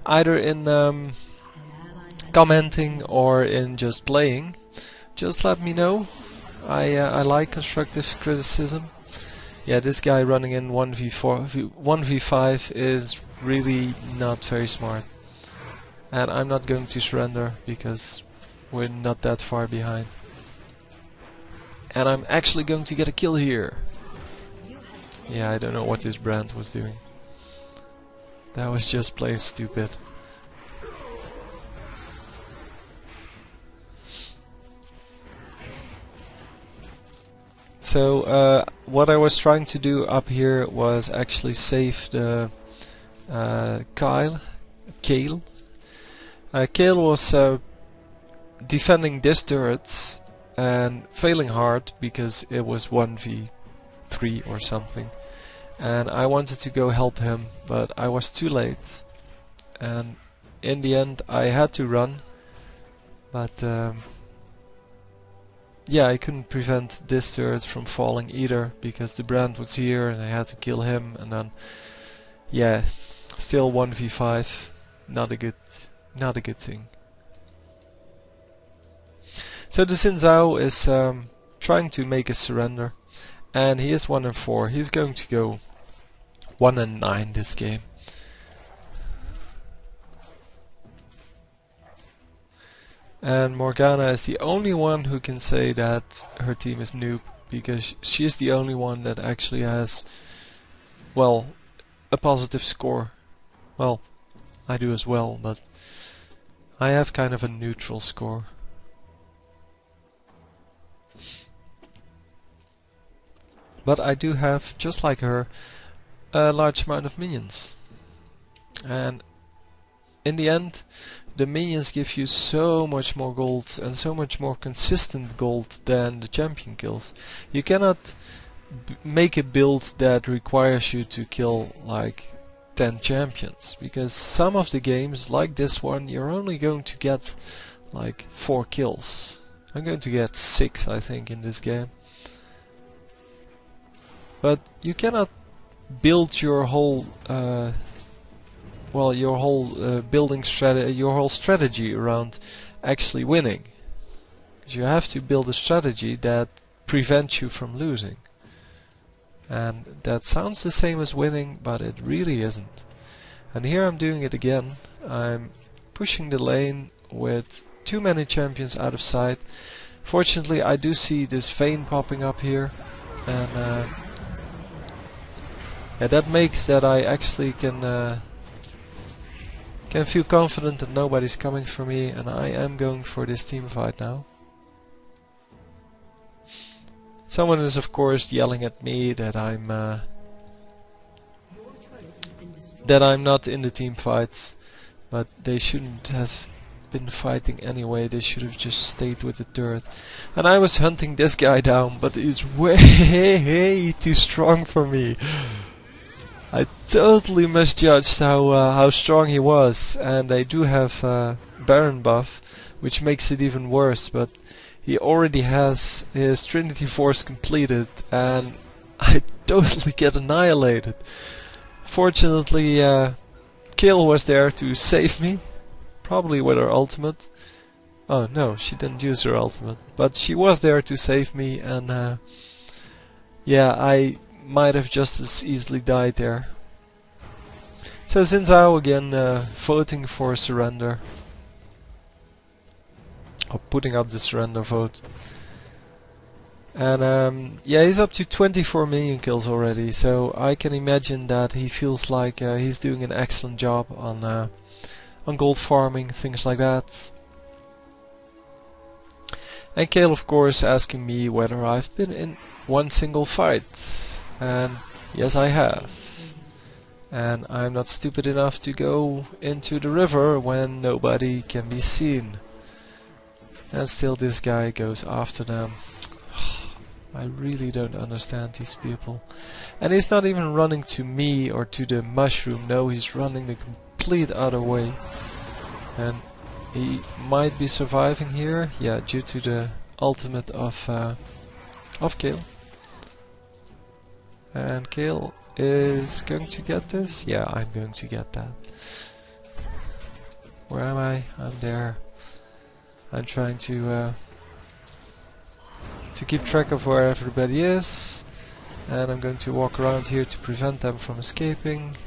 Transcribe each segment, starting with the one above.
either in commenting or in just playing, just let me know. I like constructive criticism. Yeah, this guy running in 1v5 is really not very smart. And I'm not going to surrender because we're not that far behind. And I'm actually going to get a kill here. Yeah, I don't know what this brand was doing. That was just plain stupid. So what I was trying to do up here was actually save the Kale. Kale was defending this turret and failing hard because it was 1v3 or something. And I wanted to go help him, but I was too late. And in the end I had to run. But yeah, I couldn't prevent this turret from falling either because the brand was here and I had to kill him, and then yeah, still 1v5. Not a good thing. So the Xin Zhao is trying to make a surrender, and he is 1-4. He's going to go 1-9 this game. And Morgana is the only one who can say that her team is noob, because she is the only one that actually has, well, a positive score. Well, I do as well, but I have kind of a neutral score. But I do have, just like her, a large amount of minions. And in the end, the minions give you so much more gold and so much more consistent gold than the champion kills. You cannot make a build that requires you to kill like 10 champions, because some of the games, like this one, you're only going to get like 4 kills. I'm going to get 6, I think, in this game. But you cannot build your whole building strategy, your whole strategy around actually winning. You have to build a strategy that prevents you from losing. And that sounds the same as winning, but it really isn't. And here I'm doing it again. I'm pushing the lane with too many champions out of sight. Fortunately, I do see this vein popping up here, and yeah, that makes that I actually can feel confident that nobody's coming for me, and I am going for this team fight now. Someone is of course yelling at me that I'm not in the team fights, but they shouldn't have been fighting anyway. They should have just stayed with the turret. And I was hunting this guy down, but he's way too strong for me. I totally misjudged how strong he was, and I do have Baron buff, which makes it even worse, but he already has his Trinity Force completed, and I totally get annihilated. Fortunately, Kale was there to save me, probably with her ultimate. Oh no, she didn't use her ultimate, but she was there to save me, and yeah, I might have just as easily died there. So Xin Zhao again voting for surrender, or putting up the surrender vote. And yeah, he's up to 24 million kills already, so I can imagine that he feels like he's doing an excellent job on gold farming, things like that. And Kale, of course, asking me whether I've been in one single fight. And yes, I have. And I'm not stupid enough to go into the river when nobody can be seen. And still this guy goes after them. I really don't understand these people. And he's not even running to me or to the mushroom. No, he's running the complete other way. And he might be surviving here. Yeah, due to the ultimate of Kale. And Kale is going to get this? Yeah, I'm going to get that. Where am I? I'm there. I'm trying to keep track of where everybody is, and I'm going to walk around here to prevent them from escaping.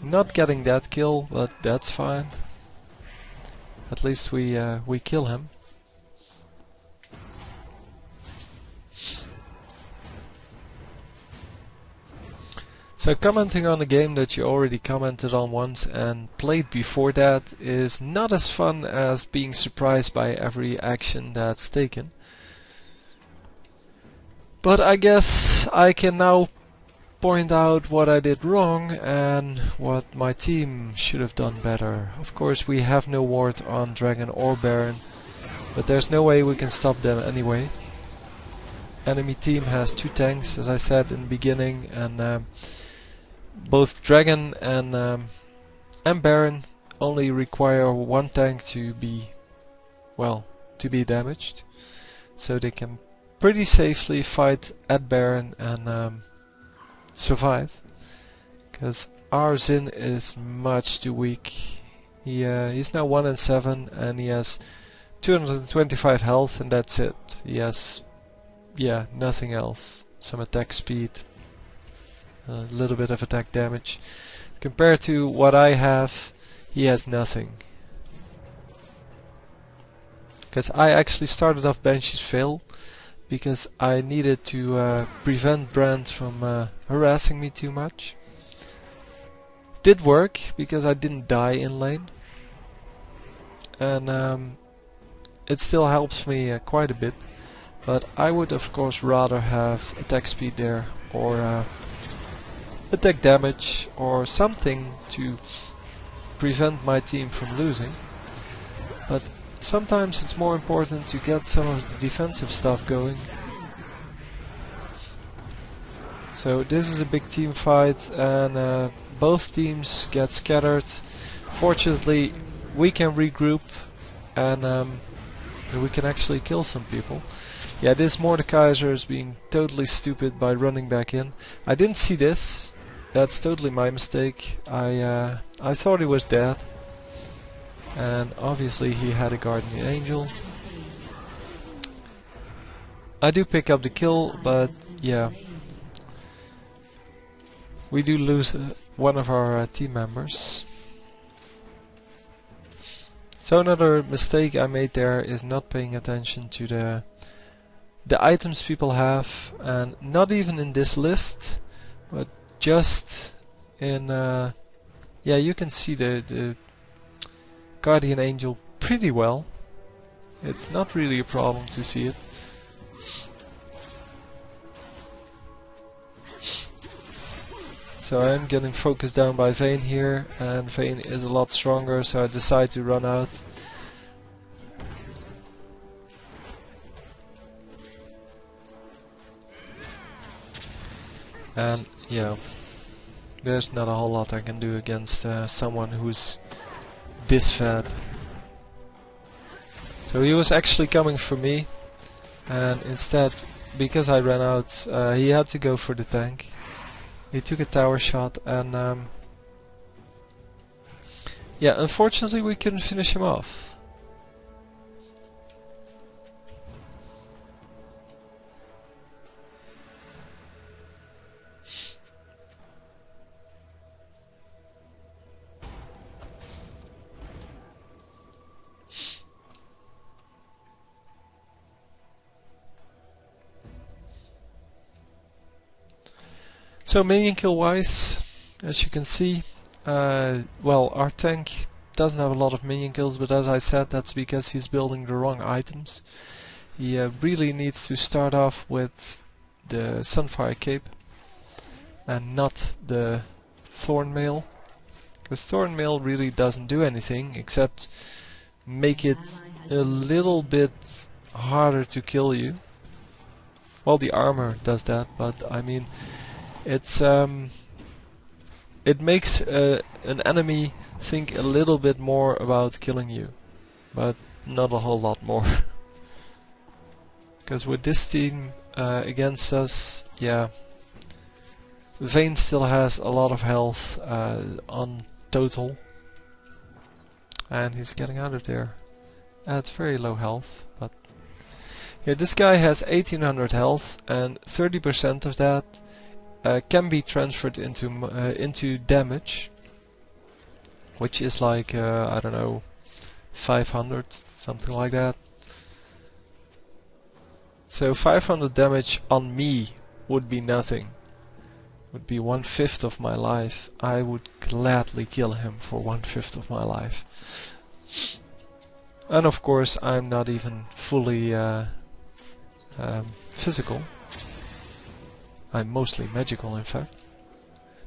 Not getting that kill, but that's fine. At least we kill him. So commenting on a game that you already commented on once and played before that is not as fun as being surprised by every action that's taken. But I guess I can now point out what I did wrong and what my team should have done better. Of course we have no ward on Dragon or Baron, but there's no way we can stop them anyway. Enemy team has 2 tanks, as I said in the beginning, and both Dragon and Baron only require 1 tank to be, well, to be damaged. So they can pretty safely fight at Baron and survive. Because our Xin is much too weak. He's now 1 in 7 and he has 225 health and that's it. He has, yeah, nothing else. Some attack speed. A little bit of attack damage. Compared to what I have, he has nothing. Because I actually started off Banshee's Veil because I needed to prevent Brand from harassing me too much. Did work because I didn't die in lane. And it still helps me quite a bit. But I would of course rather have attack speed there or attack damage or something to prevent my team from losing. But sometimes it's more important to get some of the defensive stuff going. So this is a big team fight and both teams get scattered. Fortunately we can regroup and we can actually kill some people. Yeah, this Mordekaiser is being totally stupid by running back in. I didn't see this. That's totally my mistake. I thought he was dead. And obviously he had a Guardian Angel. I do pick up the kill, but yeah. We do lose one of our team members. So another mistake I made there is not paying attention to the items people have, and not even in this list, but just in yeah, you can see the Guardian Angel pretty well. It's not really a problem to see it. So I'm getting focused down by Vayne here, and Vayne is a lot stronger, so I decide to run out. And yeah, there's not a whole lot I can do against someone who's this fat. So he was actually coming for me, and instead, because I ran out, he had to go for the tank. He took a tower shot and yeah, unfortunately we couldn't finish him off. So minion kill wise, as you can see, well, our tank doesn't have a lot of minion kills, but as I said, that's because he's building the wrong items. He really needs to start off with the Sunfire Cape and not the Thorn Mail, because Thorn Mail really doesn't do anything except make it a little bit harder to kill you. Well, the armor does that, but I mean, it's it makes an enemy think a little bit more about killing you, but not a whole lot more. Because with this team against us, yeah, Vayne still has a lot of health on total. and he's getting out of there at very low health. But yeah, this guy has 1800 health, and 30% of that can be transferred into damage, which is like I don't know, 500, something like that. So 500 damage on me would be nothing. Would be 1/5 of my life. I would gladly kill him for 1/5 of my life. And of course, I'm not even fully physical. I'm mostly magical, in fact.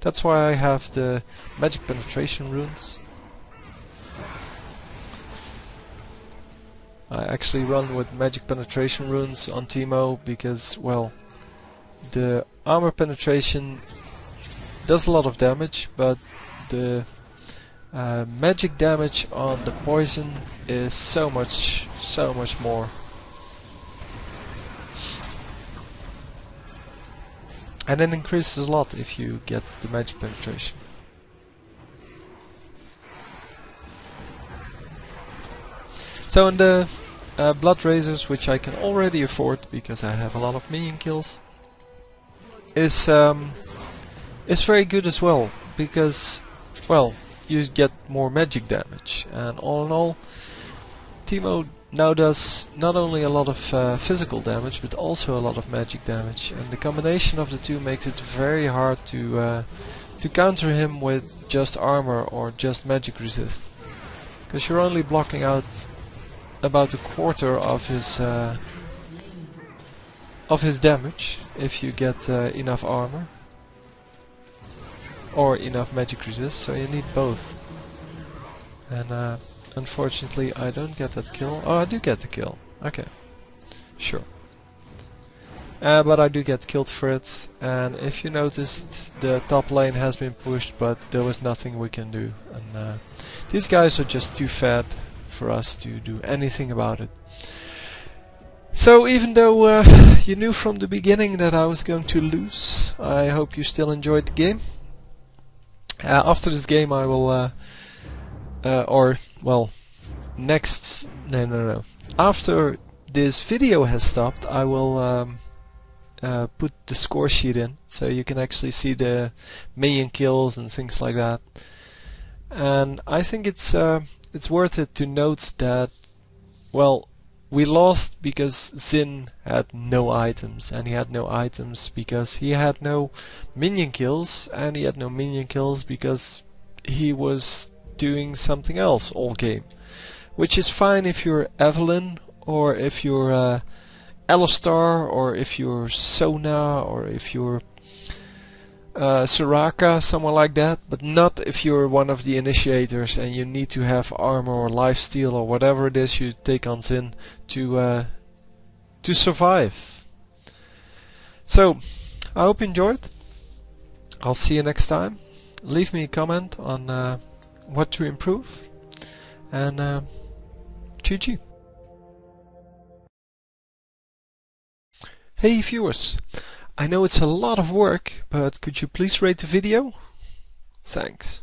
That's why I have the magic penetration runes. I actually run with magic penetration runes on Teemo because, well, the armor penetration does a lot of damage, but the magic damage on the poison is so much more. And it increases a lot if you get the magic penetration. So in the blood razors, which I can already afford because I have a lot of minion kills, is very good as well, because, well, you get more magic damage, and all in all, Teemo now does not only a lot of physical damage, but also a lot of magic damage, and the combination of the two makes it very hard to counter him with just armor or just magic resist, because you're only blocking out about a quarter of his damage if you get enough armor or enough magic resist, so you need both. And unfortunately I don't get that kill. Oh, I do get the kill. Okay, sure. But I do get killed for it, and if you noticed, the top lane has been pushed, but there was nothing we can do, and these guys are just too fat for us to do anything about it. So even though you knew from the beginning that I was going to lose, I hope you still enjoyed the game. After this game I will after this video has stopped, I will put the score sheet in, so you can actually see the minion kills and things like that. And I think it's worth it to note that, well, we lost because Xin had no items, and he had no items because he had no minion kills, and he had no minion kills because he was doing something else all game. Which is fine if you're Evelyn, or if you're Alistar, or if you're Sona, or if you're Soraka, someone like that, but not if you're one of the initiators and you need to have armor or lifesteal or whatever it is you take on Xin to survive. So, I hope you enjoyed. I'll see you next time. Leave me a comment on what to improve, and GG. Hey viewers, I know it's a lot of work, but could you please rate the video? Thanks.